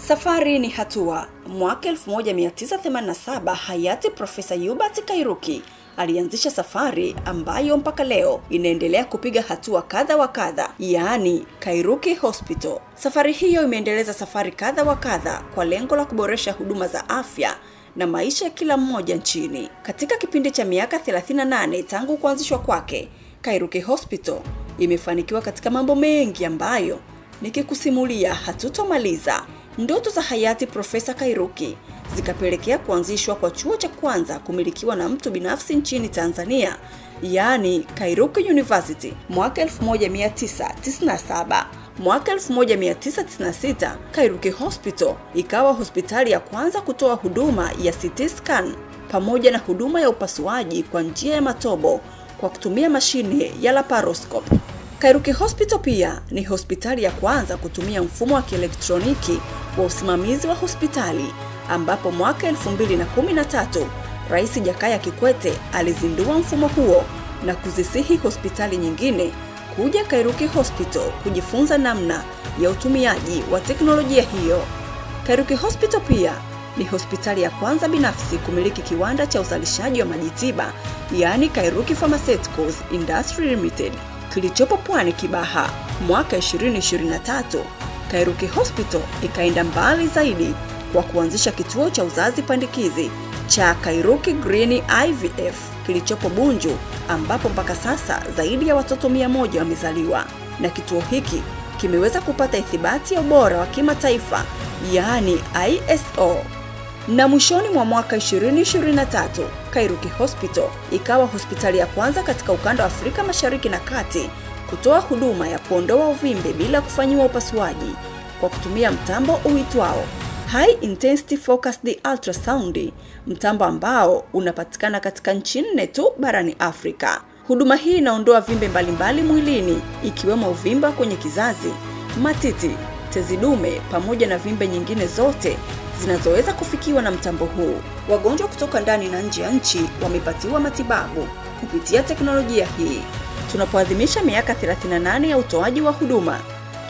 Safari ni hatua. Mwaka 1987 hayati Profesa Hubert Kairuki alianzisha safari ambayo mpaka leo inaendelea kupiga hatua kadha wa kadha, yaani Kairuki Hospital. Safari hiyo imeendeleza safari kadha wa kadha kwa lengo la kuboresha huduma za afya na maisha ya kila mmoja nchini. Katika kipindi cha miaka 38 tangu kuanzishwa kwake, Kairuki Hospital imefanikiwa katika mambo mengi ambayo nikikusimulia hatutomaliza. Ndoto za hayati Profesa Kairuki zikapelekea kuanzishwa kwa chuo cha kwanza kumilikiwa na mtu binafsi nchini Tanzania, yaani Kairuki University mwaka 1997. Mwaka 1996, Kairuki Hospital ikawa hospitali ya kwanza kutoa huduma ya CT scan pamoja na huduma ya upasuaji kwa njia ya matobo kwa kutumia mashine ya laparoscope. Kairuki Hospital pia ni hospitali ya kwanza kutumia mfumo wa kielektroniki wa usimamizi wa hospitali, ambapo mwaka 2013 Rais Jakaya Kikwete alizindua mfumo huo na kuzisihi hospitali nyingine kuja Kairuki Hospital kujifunza namna ya utumiaji wa teknolojia hiyo. Kairuki Hospital pia ni hospitali ya kwanza binafsi kumiliki kiwanda cha uzalishaji wa majitiba, yaani Kairuki Pharmaceuticals Industry Limited, kilichopo Pwani Kibaha. Mwaka 2023, Kairuki Hospital ikaenda mbali zaidi kwa kuanzisha kituo cha uzazi pandikizi cha Kairuki Green IVF kilichopo Bunju, ambapo mpaka sasa zaidi ya watoto 100 wamezaliwa, na kituo hiki kimeweza kupata ithibati ya ubora wa kimataifa, yaani ISO. Na mwishoni mwa mwaka 2023, Kairuki Hospital ikawa hospitali ya kwanza katika ukanda wa Afrika Mashariki na Kati kutoa huduma ya kuondoa uvimbe bila kufanyiwa upasuaji kwa kutumia mtambo uitwao High Intensity Focused Ultrasound, mtambo ambao unapatikana katika nchi 4 tu barani Afrika. Huduma hii inaondoa vimbe mbalimbali mwilini, ikiwemo uvimbe kwenye kizazi, matiti, tezi dume pamoja na vimbe nyingine zote zinazoweza kufikiwa na mtambo huu. Wagonjwa kutoka ndani na nje ya nchi wamepatiwa matibabu kupitia teknolojia hii. Tunapoadhimisha miaka 38 ya utoaji wa huduma,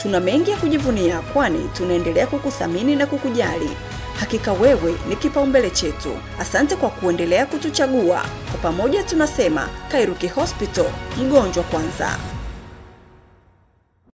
tuna mengi ya kujivunia, kwani tunaendelea kukuthamini na kukujali. Hakika wewe ni kipaumbele chetu. Asante kwa kuendelea kutuchagua. Kwa pamoja tunasema Kairuki Hospital, mgonjwa kwanza.